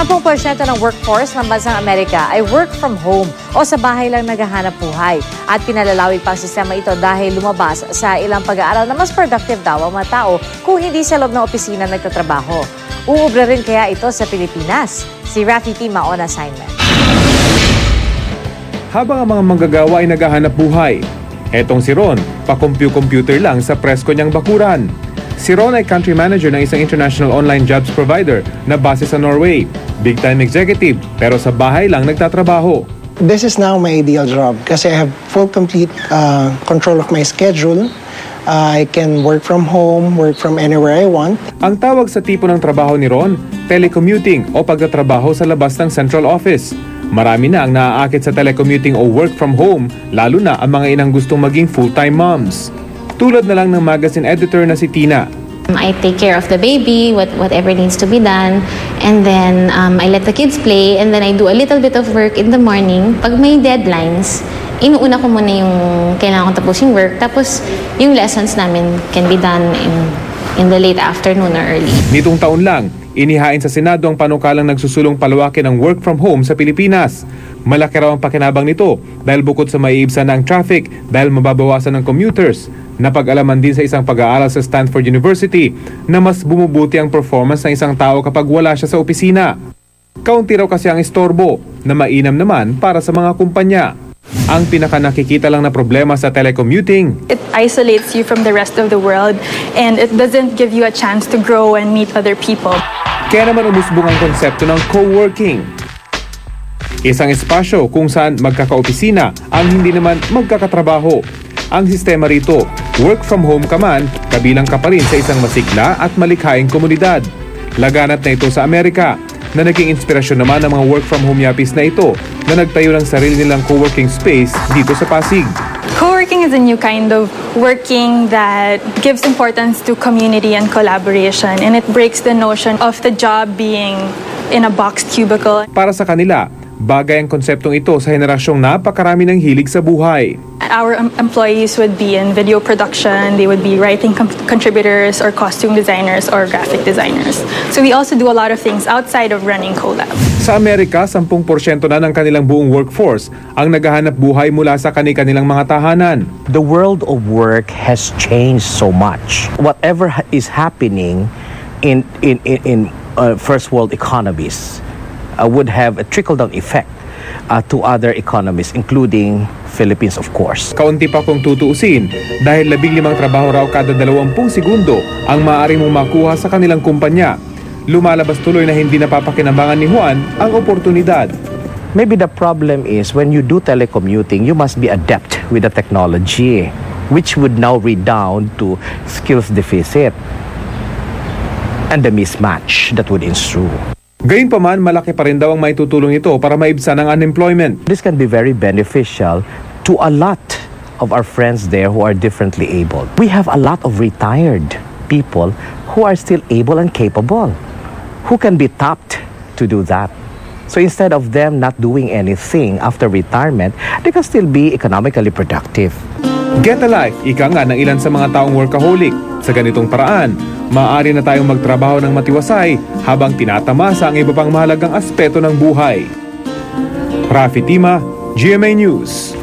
10% ng workforce ng bansang Amerika ay work from home o sa bahay lang naghahanap buhay. At pinalalawig pa ang sistema ito dahil lumabas sa ilang pag-aaral na mas productive daw ang mga tao kung hindi sa loob ng opisina nagtatrabaho. Uubra rin kaya ito sa Pilipinas? Si Rafi Tima on assignment. Habang ang mga manggagawa ay naghahanap buhay, etong si Ron, pa-computer lang sa presko niyang bakuran. Si Ron ay country manager ng isang international online jobs provider na base sa Norway. Big-time executive, pero sa bahay lang nagtatrabaho. This is now my ideal job kasi I have full complete control of my schedule. I can work from home, work from anywhere I want. Ang tawag sa tipo ng trabaho ni Ron, telecommuting o pagtatrabaho sa labas ng central office. Marami na ang naaakit sa telecommuting o work from home, lalo na ang mga inang gustong maging full-time moms. Tulad na lang ng magazine editor na si Tina. I take care of the baby, whatever needs to be done, and then I let the kids play, and then I do a little bit of work in the morning. Pag may deadlines, inuuna ko muna yung kailangan kong tapusin work, tapos yung lessons namin can be done in the late afternoon or early. Nitong taon lang, inihain sa Senado ang panukalang nagsusulong palawakin ng work from home sa Pilipinas. Malaki raw ang pakinabang nito dahil bukod sa maiibsan na ang traffic dahil mababawasan ng commuters. Napag-alaman din sa isang pag-aaral sa Stanford University na mas bumubuti ang performance ng isang tao kapag wala siya sa opisina. Kaunti raw kasi ang istorbo na mainam naman para sa mga kumpanya. Ang pinaka-nakikita lang na problema sa telecommuting, it isolates you from the rest of the world and it doesn't give you a chance to grow and meet other people. Kaya naman umusbong ang konsepto ng co-working. Isang espasyo kung saan magkakaopisina ang hindi naman magkakatrabaho. Ang sistema rito, work from home ka man, kabilang ka pa rin sa isang masigla at malikhaing komunidad. Laganap na ito sa Amerika, na naging inspirasyon naman ng mga work from home yapis na ito na nagtayo ng sarili nilang co-working space dito sa Pasig. Co-working is a new kind of working that gives importance to community and collaboration, and it breaks the notion of the job being in a boxed cubicle. Para sa kanila, bagay ang konseptong ito sa henerasyong napakarami ng hilig sa buhay. Our employees would be in video production, they would be writing contributors or costume designers or graphic designers. So we also do a lot of things outside of running CoLab. Sa Amerika, 10% na ng kanilang buong workforce ang naghahanap buhay mula sa kanilang mga tahanan. The world of work has changed so much. Whatever is happening in first world economies would have a trickle-down effect to other economies, including Philippines, of course. Kaunti pa kung tutuusin dahil 15 trabaho raw kada 20 segundo ang maaari mong makuha sa kanilang kumpanya. Lumalabas tuloy na hindi napapakinabangan ni Juan ang oportunidad. Maybe the problem is when you do telecommuting, you must be adept with the technology, which would now redound to skills deficit and the mismatch that would ensue. Gayunpaman, malaki pa rin daw ang maitutulong ito para maibsan ang unemployment. This can be very beneficial to a lot of our friends there who are differently abled. We have a lot of retired people who are still able and capable, who can be tapped to do that. So instead of them not doing anything after retirement, they can still be economically productive. Get a life, ika nga ng ilan sa mga taong workaholic. Sa ganitong paraan, maaari na tayong magtrabaho ng matiwasay habang tinatamasa ang iba pang mahalagang aspeto ng buhay. Rafi Tima, GMA News.